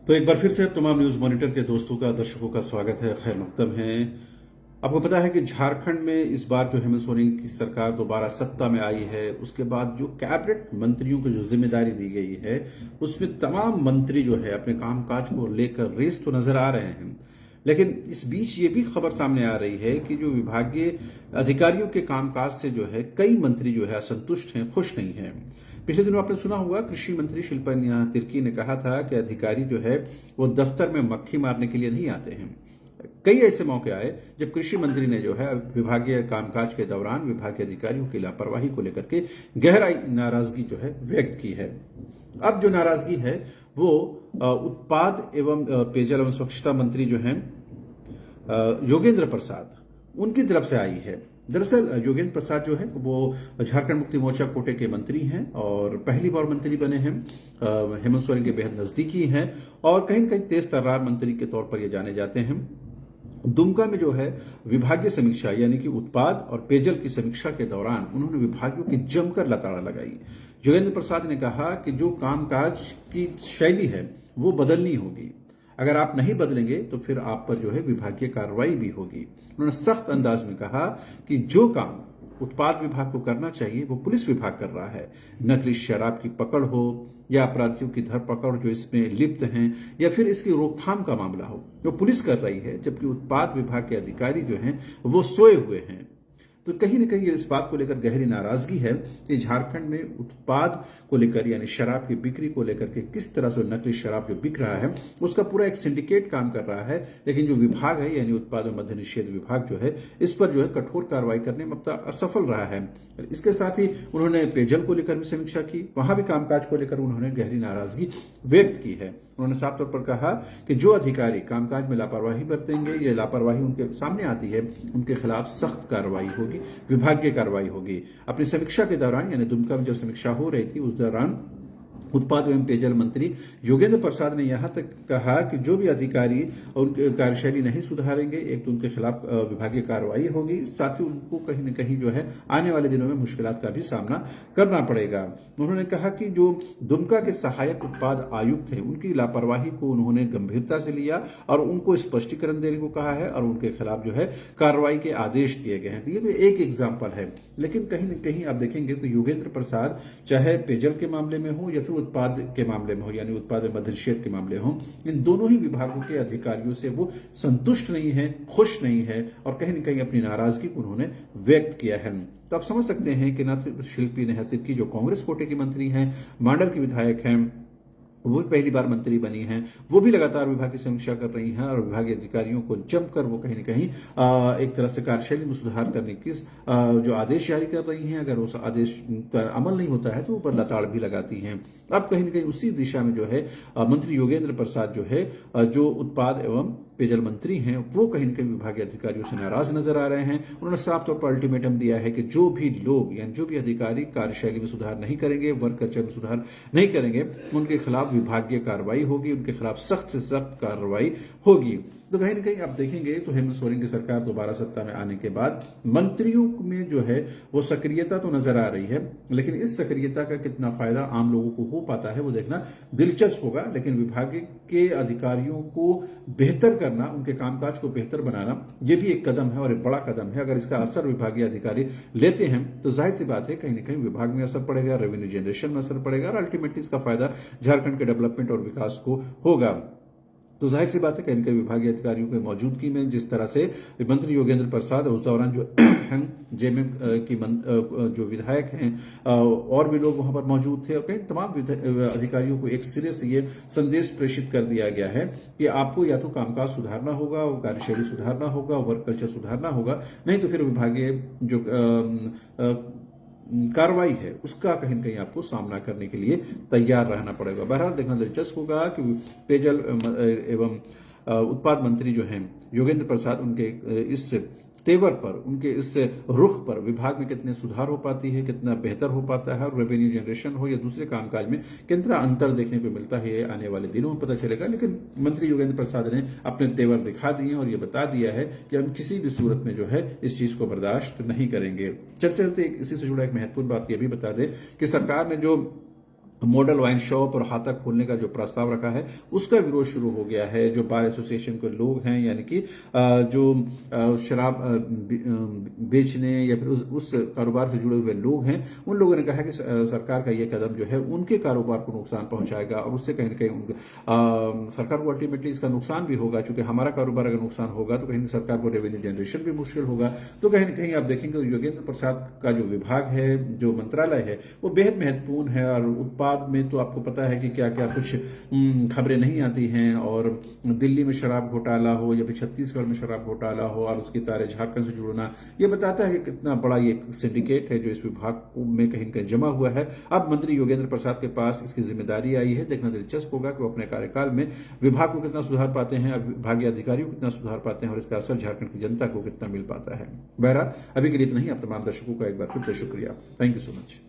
तो एक बार फिर से तमाम न्यूज मॉनिटर के दोस्तों का दर्शकों का स्वागत है। खैर मकदम है। आपको पता है कि झारखंड में इस बार जो हेमंत सोरेन की सरकार दोबारा सत्ता में आई है, उसके बाद जो कैबिनेट मंत्रियों को जो जिम्मेदारी दी गई है, उसमें तमाम मंत्री जो है अपने कामकाज को लेकर रेस तो नजर आ रहे हैं। लेकिन इस बीच ये भी खबर सामने आ रही है कि जो विभागीय अधिकारियों के कामकाज से जो है कई मंत्री जो है असंतुष्ट हैं, खुश नहीं हैं। पिछले दिनों आपने सुना होगा, कृषि मंत्री शिल्पा तिर्की ने कहा था कि अधिकारी जो है वो दफ्तर में मक्खी मारने के लिए नहीं आते हैं। कई ऐसे मौके आए जब कृषि मंत्री ने जो है विभागीय कामकाज के दौरान विभागीय अधिकारियों की लापरवाही को लेकर के गहराई नाराजगी जो है व्यक्त की है। अब जो नाराजगी है वो उत्पाद एवं पेयजल एवं स्वच्छता मंत्री जो हैं योगेंद्र प्रसाद, उनकी तरफ से आई है। दरअसल योगेंद्र प्रसाद जो है वो झारखंड मुक्ति मोर्चा कोटे के मंत्री हैं और पहली बार मंत्री बने हैं। हेमंत सोरेन के बेहद नजदीकी हैं और कहीं न कहीं तेज तर्रार मंत्री के तौर पर ये जाने जाते हैं। दुमका में जो है विभागीय समीक्षा यानी कि उत्पाद और पेयजल की समीक्षा के दौरान उन्होंने विभागियों की जमकर लताड़ा लगाई। योगेंद्र प्रसाद ने कहा कि जो कामकाज की शैली है वो बदलनी होगी, अगर आप नहीं बदलेंगे तो फिर आप पर जो है विभागीय कार्रवाई भी होगी। उन्होंने सख्त अंदाज में कहा कि जो काम उत्पाद विभाग को करना चाहिए वो पुलिस विभाग कर रहा है। नकली शराब की पकड़ हो या अपराधियों की धरपकड़ जो इसमें लिप्त हैं या फिर इसकी रोकथाम का मामला हो, वो पुलिस कर रही है, जबकि उत्पाद विभाग के अधिकारी जो हैं वो सोए हुए हैं। तो कहीं न कहीं इस बात को लेकर गहरी नाराजगी है कि झारखंड में उत्पाद को लेकर यानी शराब की बिक्री को लेकर के किस तरह से नकली शराब जो बिक रहा है उसका पूरा एक सिंडिकेट काम कर रहा है। लेकिन जो विभाग है यानी उत्पाद और मद्य निषेध विभाग जो है इस पर जो है कठोर कार्रवाई करने में अब तक असफल रहा है। इसके साथ ही उन्होंने पेयजल को लेकर भी समीक्षा की, वहां भी कामकाज को लेकर उन्होंने गहरी नाराजगी व्यक्त की है। उन्होंने साफ तौर पर कहा कि जो अधिकारी कामकाज में लापरवाही बरतेंगे या लापरवाही उनके सामने आती है उनके खिलाफ सख्त कार्रवाई होगी, विभागीय कार्रवाई होगी। अपनी समीक्षा के दौरान यानी दुमका में जब समीक्षा हो रही थी उस दौरान उत्पाद एवं पेयजल मंत्री योगेंद्र प्रसाद ने यहां तक कहा कि जो भी अधिकारी उनकी कार्यशैली नहीं सुधारेंगे, एक तो उनके खिलाफ विभागीय कार्रवाई होगी, साथ ही उनको कहीं न कहीं जो है आने वाले दिनों में मुश्किलात का भी सामना करना पड़ेगा। उन्होंने कहा कि जो दुमका के सहायक उत्पाद आयुक्त थे उनकी लापरवाही को उन्होंने गंभीरता से लिया और उनको स्पष्टीकरण देने को कहा है और उनके खिलाफ जो है कार्रवाई के आदेश दिए गए हैं। तो ये भी एक एग्जाम्पल है। लेकिन कहीं न कहीं आप देखेंगे तो योगेंद्र प्रसाद चाहे पेयजल के मामले में हो या फिर उत्पाद के मामले में हो यानी उत्पाद और मद्य निषेध के मामले हो, इन दोनों ही विभागों के अधिकारियों से वो संतुष्ट नहीं है, खुश नहीं है और कहीं न कहीं अपनी नाराजगी को उन्होंने व्यक्त किया है। तो आप समझ सकते हैं कि न शिल्पी नेहा तिर्की जो कांग्रेस कोटे की मंत्री हैं, मांडर की विधायक हैं, वो भी पहली बार मंत्री बनी हैं, वो भी लगातार विभाग की समीक्षा कर रही हैं और विभागीय अधिकारियों को जमकर वो कहीं न कहीं एक तरह से कार्यशैली में सुधार करने की जो आदेश जारी कर रही हैं। अगर उस आदेश पर अमल नहीं होता है तो ऊपर लताड़ भी लगाती हैं। अब कहीं न कहीं उसी दिशा में जो है मंत्री योगेंद्र प्रसाद जो है जो उत्पाद एवं पेयजल मंत्री हैं वो कहीं न कहीं विभागीय अधिकारियों से नाराज नजर आ रहे हैं। उन्होंने साफ तौर पर अल्टीमेटम दिया है कि जो भी लोग यानी जो भी अधिकारी कार्यशैली में सुधार नहीं करेंगे, वर्क कल्चर में सुधार नहीं करेंगे, उनके खिलाफ विभागीय कार्रवाई होगी, उनके खिलाफ सख्त से सख्त कार्रवाई होगी। तो कहीं न कहीं आप देखेंगे तो हेमंत सोरेन की सरकार दोबारा सत्ता में आने के बाद मंत्रियों में जो है वो सक्रियता तो नजर आ रही है, लेकिन इस सक्रियता का कितना फायदा आम लोगों को हो पाता है वो देखना दिलचस्प होगा। लेकिन विभाग के अधिकारियों को बेहतर करना, उनके कामकाज को बेहतर बनाना, ये भी एक कदम है और एक बड़ा कदम है। अगर इसका असर विभागीय अधिकारी लेते हैं तो जाहिर सी बात है कहीं ना कहीं विभाग में असर पड़ेगा, रेवेन्यू जनरेशन में असर पड़ेगा और अल्टीमेटली इसका फायदा झारखंड के डेवलपमेंट और विकास को होगा। तो जाहिर सी बात है कहीं कहीं विभागीय अधिकारियों की मौजूदगी में जिस तरह से मंत्री योगेंद्र प्रसाद उस दौरान जो जेएमएम की जो विधायक हैं और भी लोग वहां पर मौजूद थे और कई तमाम अधिकारियों को एक सिरे से ये संदेश प्रेषित कर दिया गया है कि आपको या तो कामकाज सुधारना होगा, कार्यशैली सुधारना होगा, वर्क कल्चर सुधारना होगा, नहीं तो फिर विभागीय जो कार्रवाई है उसका कहीं न कहीं आपको सामना करने के लिए तैयार रहना पड़ेगा। बहरहाल देखना दिलचस्प होगा कि पेयजल एवं उत्पाद मंत्री जो हैं योगेंद्र प्रसाद, उनके इस तेवर पर, उनके इस रुख पर विभाग में कितने सुधार हो पाती है, कितना बेहतर हो पाता है और रेवेन्यू जनरेशन हो या दूसरे कामकाज में कितना अंतर देखने को मिलता है, ये आने वाले दिनों में पता चलेगा। लेकिन मंत्री योगेंद्र प्रसाद ने अपने तेवर दिखा दिए और ये बता दिया है कि हम किसी भी सूरत में जो है इस चीज को बर्दाश्त नहीं करेंगे। चलते चलते इसी से जुड़ा एक महत्वपूर्ण बात यह भी बता दें कि सरकार ने जो मॉडल वाइन शॉप और हाथा खोलने का जो प्रस्ताव रखा है उसका विरोध शुरू हो गया है। जो बार एसोसिएशन के लोग हैं, यानी कि जो शराब बेचने या फिर उस कारोबार से जुड़े हुए लोग हैं, उन लोगों ने कहा कि सरकार का यह कदम जो है उनके कारोबार को नुकसान पहुंचाएगा और उससे कहीं ना कहीं सरकार को अल्टीमेटली इसका नुकसान भी होगा। क्योंकि हमारा कारोबार अगर नुकसान होगा तो कहीं सरकार को रेवेन्यू जनरेशन भी मुश्किल होगा। तो कहीं ना कहीं आप देखेंगे तो योगेंद्र प्रसाद का जो विभाग है, जो मंत्रालय है, वो बेहद महत्वपूर्ण है। और उत्पाद में तो आपको पता है कि क्या क्या कुछ खबरें नहीं आती हैं। और दिल्ली में शराब घोटाला हो या फिर छत्तीसगढ़ में शराब घोटाला हो और उसकी तारे झारखंड से जुड़ना, ये बताता है कि कितना बड़ा ये सिंडिकेट है जो इस विभाग में कहीं कहीं जमा हुआ है। अब मंत्री योगेंद्र प्रसाद के पास इसकी जिम्मेदारी आई है। देखना दिलचस्प होगा कि वो अपने कार्यकाल में विभाग को कितना सुधार पाते हैं, विभागीय अधिकारियों को कितना सुधार पाते हैं और इसका असर झारखंड की जनता को कितना मिल पाता है। बहरहाल अभी के लिए इतना ही। आप तमाम दर्शकों का एक बार फिर से शुक्रिया। Thank you so much.